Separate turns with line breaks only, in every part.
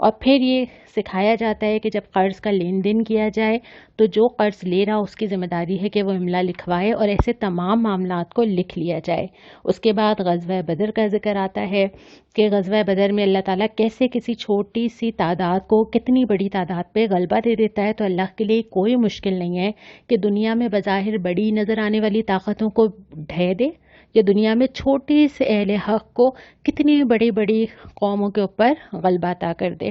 اور پھر یہ سکھایا جاتا ہے کہ جب قرض کا لین دین کیا جائے تو جو قرض لے رہا اس کی ذمہ داری ہے کہ وہ املا لکھوائے اور ایسے تمام معاملات کو لکھ لیا جائے۔ اس کے بعد غزوہ بدر کا ذکر آتا ہے کہ غزوہ بدر میں اللہ تعالیٰ کیسے کسی چھوٹی سی تعداد کو کتنی بڑی تعداد پہ غلبہ دے دیتا ہے۔ تو اللہ کے لیے کوئی مشکل نہیں ہے کہ دنیا میں بظاہر بڑی نظر آنے والی طاقتوں کو ڈھہ دے، یا دنیا میں چھوٹی سے اہل حق کو کتنی بڑی بڑی قوموں کے اوپر غلبہ عطا کر دے۔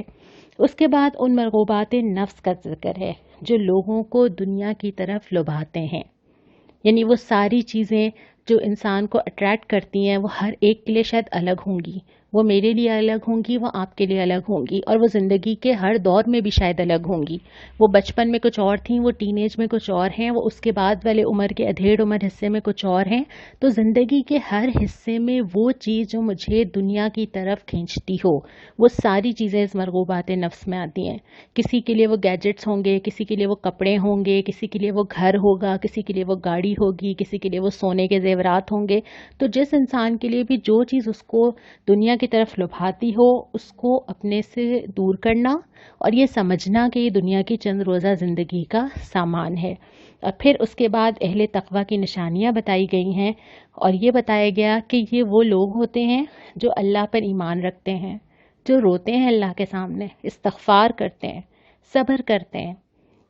اس کے بعد ان مرغوبات نفس کا ذکر ہے جو لوگوں کو دنیا کی طرف لبھاتے ہیں، یعنی وہ ساری چیزیں جو انسان کو اٹریکٹ کرتی ہیں وہ ہر ایک کے لیے شاید الگ ہوں گی، وہ میرے لیے الگ ہوں گی، وہ آپ کے لیے الگ ہوں گی، اور وہ زندگی کے ہر دور میں بھی شاید الگ ہوں گی۔ وہ بچپن میں کچھ اور تھیں، وہ ٹین ایج میں کچھ اور ہیں، وہ اس کے بعد والے عمر کے ادھیڑ عمر حصے میں کچھ اور ہیں۔ تو زندگی کے ہر حصے میں وہ چیز جو مجھے دنیا کی طرف کھینچتی ہو، وہ ساری چیزیں اس مرغوبات نفس میں آتی ہیں۔ کسی کے لیے وہ گیجٹس ہوں گے، کسی کے لیے وہ کپڑے ہوں گے، کسی کے لیے وہ گھر ہوگا، کسی کے لیے وہ گاڑی ہوگی، کسی کے لیے وہ سونے کے زیورات ہوں گے۔ تو جس انسان کے لیے بھی جو چیز اس کو دنیا کی طرف لبھاتی ہو، اس کو اپنے سے دور کرنا اور یہ سمجھنا کہ یہ دنیا کی چند روزہ زندگی کا سامان ہے۔ اور پھر اس کے بعد اہل تقویٰ کی نشانیاں بتائی گئی ہیں، اور یہ بتایا گیا کہ یہ وہ لوگ ہوتے ہیں جو اللہ پر ایمان رکھتے ہیں، جو روتے ہیں اللہ کے سامنے، استغفار کرتے ہیں، صبر کرتے ہیں۔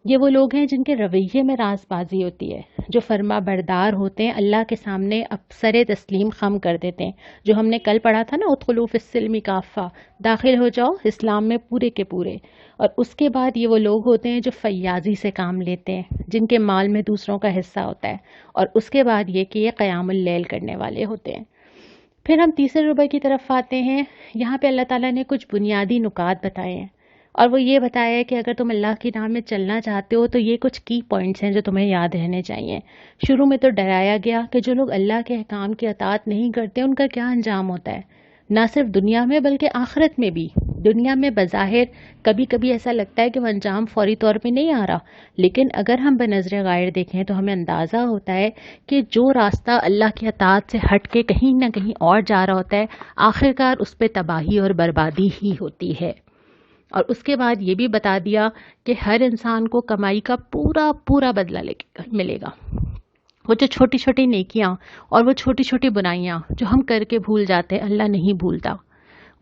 یہ وہ لوگ ہیں جن کے رویے میں راز بازی ہوتی ہے، جو فرما بردار ہوتے ہیں، اللہ کے سامنے سر تسلیم خم کر دیتے ہیں، جو ہم نے کل پڑھا تھا نا، ادخلوا فی السلم کافہ، داخل ہو جاؤ اسلام میں پورے کے پورے۔ اور اس کے بعد یہ وہ لوگ ہوتے ہیں جو فیاضی سے کام لیتے ہیں، جن کے مال میں دوسروں کا حصہ ہوتا ہے، اور اس کے بعد یہ کہ یہ قیام اللیل کرنے والے ہوتے ہیں۔ پھر ہم تیسرے ربع کی طرف آتے ہیں۔ یہاں پہ اللہ تعالیٰ نے کچھ بنیادی نکات بتائے ہیں، اور وہ یہ بتایا ہے کہ اگر تم اللہ کی راہ میں چلنا چاہتے ہو تو یہ کچھ کی پوائنٹس ہیں جو تمہیں یاد رہنے چاہیے۔ شروع میں تو ڈرایا گیا کہ جو لوگ اللہ کے احکام کی اطاعت نہیں کرتے ان کا کیا انجام ہوتا ہے، نہ صرف دنیا میں بلکہ آخرت میں بھی۔ دنیا میں بظاہر کبھی کبھی ایسا لگتا ہے کہ وہ انجام فوری طور پہ نہیں آ رہا، لیکن اگر ہم بنظر غائر دیکھیں تو ہمیں اندازہ ہوتا ہے کہ جو راستہ اللہ کی اطاعت سے ہٹ کے کہیں نہ کہیں اور جا رہا ہوتا ہے، آخرکار اس پہ تباہی اور بربادی ہی ہوتی ہے۔ اور اس کے بعد یہ بھی بتا دیا کہ ہر انسان کو کمائی کا پورا پورا بدلہ ملے گا۔ وہ جو چھوٹی چھوٹی نیکیاں اور وہ چھوٹی چھوٹی برائیاں جو ہم کر کے بھول جاتے ہیں، اللہ نہیں بھولتا۔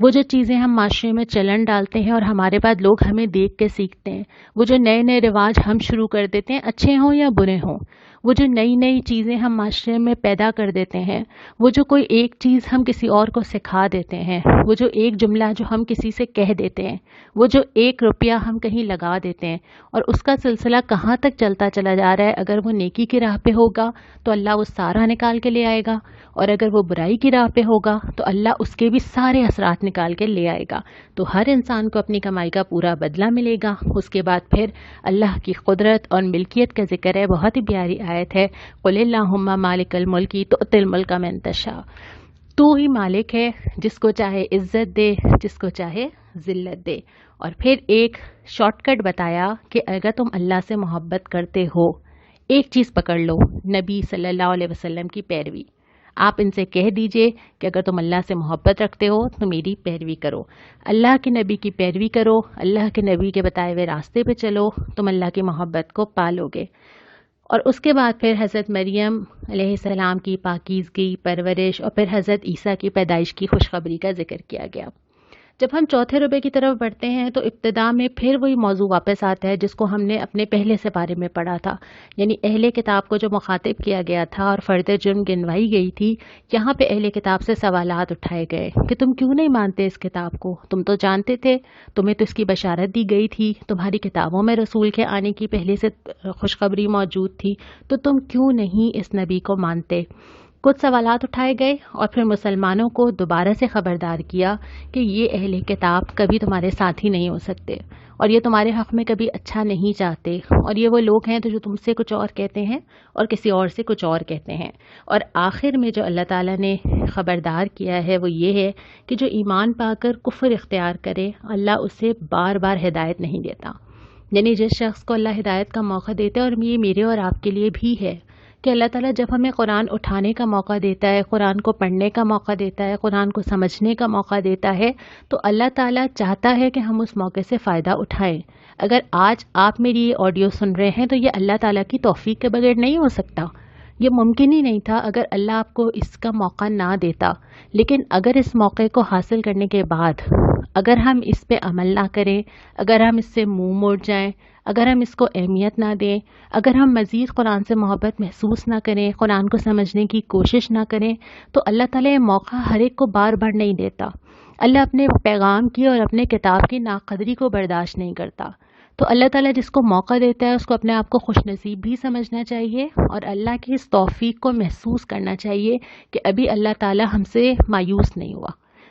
وہ جو چیزیں ہم معاشرے میں چلن ڈالتے ہیں اور ہمارے بعد لوگ ہمیں دیکھ کے سیکھتے ہیں، وہ جو نئے نئے رواج ہم شروع کر دیتے ہیں، اچھے ہوں یا برے ہوں، وہ جو نئی نئی چیزیں ہم معاشرے میں پیدا کر دیتے ہیں، وہ جو کوئی ایک چیز ہم کسی اور کو سکھا دیتے ہیں، وہ جو ایک جملہ جو ہم کسی سے کہہ دیتے ہیں، وہ جو 1 روپیہ ہم کہیں لگا دیتے ہیں، اور اس کا سلسلہ کہاں تک چلتا چلا جا رہا ہے، اگر وہ نیکی کی راہ پہ ہوگا تو اللہ وہ سارا نکال کے لے آئے گا، اور اگر وہ برائی کی راہ پہ ہوگا تو اللہ اس کے بھی سارے اثرات نکال کے لے آئے گا۔ تو ہر انسان کو اپنی کمائی کا پورا بدلہ ملے گا۔ اس کے بعد پھر اللہ کی قدرت اور ملکیت کا ذکر ہے، بہت ہی پیاری آیت ہے، قل اللہم مالک الملک تؤتی الملک من تشاء، تو ہی مالک ہے، جس کو چاہے عزت دے، جس کو چاہے ذلت دے۔ اور پھر ایک شارٹ کٹ بتایا کہ اگر تم اللہ سے محبت کرتے ہو، ایک چیز پکڑ لو، نبی صلی اللہ علیہ وسلم کی پیروی۔ آپ ان سے کہہ دیجئے کہ اگر تم اللہ سے محبت رکھتے ہو تو میری پیروی کرو، اللہ کے نبی کی پیروی کرو، اللہ کے نبی کے بتائے ہوئے راستے پہ چلو، تم اللہ کی محبت کو پالو گے۔ اور اس کے بعد پھر حضرت مریم علیہ السلام کی پاکیزگی، پرورش، اور پھر حضرت عیسیٰ کی پیدائش کی خوشخبری کا ذکر کیا گیا۔ جب ہم چوتھے ربع کی طرف بڑھتے ہیں تو ابتدا میں پھر وہی موضوع واپس آتا ہے جس کو ہم نے اپنے پہلے سپارے میں پڑھا تھا، یعنی اہل کتاب کو جو مخاطب کیا گیا تھا اور فرد جرم گنوائی گئی تھی، یہاں پہ اہل کتاب سے سوالات اٹھائے گئے کہ تم کیوں نہیں مانتے اس کتاب کو، تم تو جانتے تھے، تمہیں تو اس کی بشارت دی گئی تھی، تمہاری کتابوں میں رسول کے آنے کی پہلے سے خوشخبری موجود تھی، تو تم کیوں نہیں اس نبی کو مانتے۔ کچھ سوالات اٹھائے گئے اور پھر مسلمانوں کو دوبارہ سے خبردار کیا کہ یہ اہل کتاب کبھی تمہارے ساتھی نہیں ہو سکتے، اور یہ تمہارے حق میں کبھی اچھا نہیں چاہتے، اور یہ وہ لوگ ہیں جو تم سے کچھ اور کہتے ہیں اور کسی اور سے کچھ اور کہتے ہیں۔ اور آخر میں جو اللہ تعالیٰ نے خبردار کیا ہے وہ یہ ہے کہ جو ایمان پا کر کفر اختیار کرے، اللہ اسے بار بار ہدایت نہیں دیتا۔ یعنی جس شخص کو اللہ ہدایت کا موقع دیتا ہے، اور یہ میرے اور آپ کے لیے بھی ہے کہ اللہ تعالیٰ جب ہمیں قرآن اٹھانے کا موقع دیتا ہے، قرآن کو پڑھنے کا موقع دیتا ہے، قرآن کو سمجھنے کا موقع دیتا ہے، تو اللہ تعالیٰ چاہتا ہے کہ ہم اس موقع سے فائدہ اٹھائیں۔ اگر آج آپ میری یہ آڈیو سن رہے ہیں تو یہ اللہ تعالیٰ کی توفیق کے بغیر نہیں ہو سکتا، یہ ممکن ہی نہیں تھا اگر اللہ آپ کو اس کا موقع نہ دیتا۔ لیکن اگر اس موقع کو حاصل کرنے کے بعد اگر ہم اس پہ عمل نہ کریں، اگر ہم اس سے منہ موڑ جائیں، اگر ہم اس کو اہمیت نہ دیں، اگر ہم مزید قرآن سے محبت محسوس نہ کریں، قرآن کو سمجھنے کی کوشش نہ کریں، تو اللہ تعالیٰ یہ موقع ہر ایک کو بار بار نہیں دیتا۔ اللہ اپنے پیغام کی اور اپنے کتاب کی ناقدری کو برداشت نہیں کرتا۔ تو اللہ تعالیٰ جس کو موقع دیتا ہے اس کو اپنے آپ کو خوش نصیب بھی سمجھنا چاہیے، اور اللہ کی اس توفیق کو محسوس کرنا چاہیے کہ ابھی اللہ تعالیٰ ہم سے مایوس نہیں ہوا،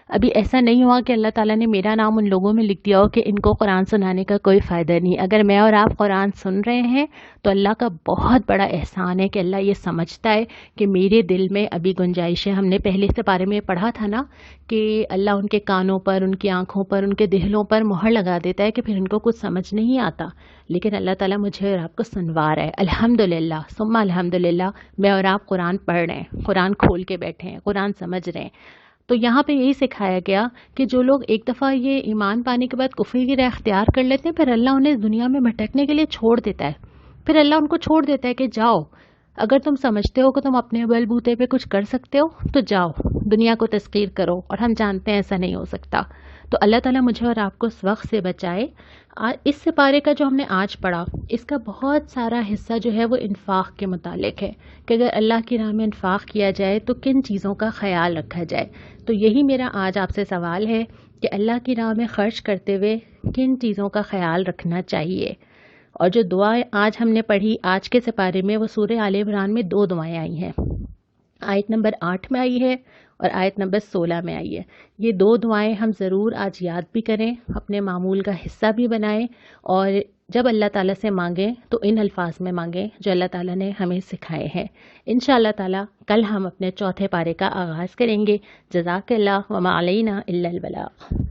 ابھی ایسا نہیں ہوا کہ اللہ تعالیٰ نے میرا نام ان لوگوں میں لکھ دیا ہو کہ ان کو قرآن سنانے کا کوئی فائدہ نہیں۔ اگر میں اور آپ قرآن سن رہے ہیں تو اللہ کا بہت بڑا احسان ہے کہ اللہ یہ سمجھتا ہے کہ میرے دل میں ابھی گنجائش ہے۔ ہم نے پہلے سے بارے میں پڑھا تھا نا کہ اللہ ان کے کانوں پر، ان کی آنکھوں پر، ان کے دہلوں پر مہر لگا دیتا ہے کہ پھر ان کو کچھ سمجھ نہیں آتا، لیکن اللہ تعالیٰ مجھے اور آپ کو سنوا رہا ہے۔ الحمدللہ ثم الحمدللہ، میں اور آپ قرآن پڑھ رہے ہیں، قرآن کھول کے بیٹھے ہیں، قرآن سمجھ رہے ہیں۔ تو یہاں پہ یہی سکھایا گیا کہ جو لوگ ایک دفعہ یہ ایمان پانے کے بعد کفر کی راہ اختیار کر لیتے ہیں، پھر اللہ انہیں دنیا میں بھٹکنے کے لیے چھوڑ دیتا ہے، پھر اللہ ان کو چھوڑ دیتا ہے کہ جاؤ، اگر تم سمجھتے ہو کہ تم اپنے بل بوتے پہ کچھ کر سکتے ہو تو جاؤ دنیا کو تسخیر کرو، اور ہم جانتے ہیں ایسا نہیں ہو سکتا۔ تو اللہ تعالیٰ مجھے اور آپ کو اس وقت سے بچائے۔ اس سپارے کا جو ہم نے آج پڑھا، اس کا بہت سارا حصہ جو ہے وہ انفاق کے متعلق ہے کہ اگر اللہ کی راہ میں انفاق کیا جائے تو کن چیزوں کا خیال رکھا جائے۔ تو یہی میرا آج آپ سے سوال ہے کہ اللہ کی راہ میں خرچ کرتے ہوئے کن چیزوں کا خیال رکھنا چاہیے۔ اور جو دعائیں آج ہم نے پڑھی آج کے سپارے میں، وہ سورہ آل عمران میں 2 دعائیں آئی ہیں، آیت نمبر 8 میں آئی ہے اور آیت نمبر 16 میں آئی ہے۔ یہ 2 دعائیں ہم ضرور آج یاد بھی کریں، اپنے معمول کا حصہ بھی بنائیں، اور جب اللہ تعالیٰ سے مانگیں تو ان الفاظ میں مانگیں جو اللہ تعالیٰ نے ہمیں سکھائے ہیں۔ انشاءاللہ تعالیٰ کل ہم اپنے چوتھے پارے کا آغاز کریں گے۔ جزاک اللہ وما علینا الا البلاغ۔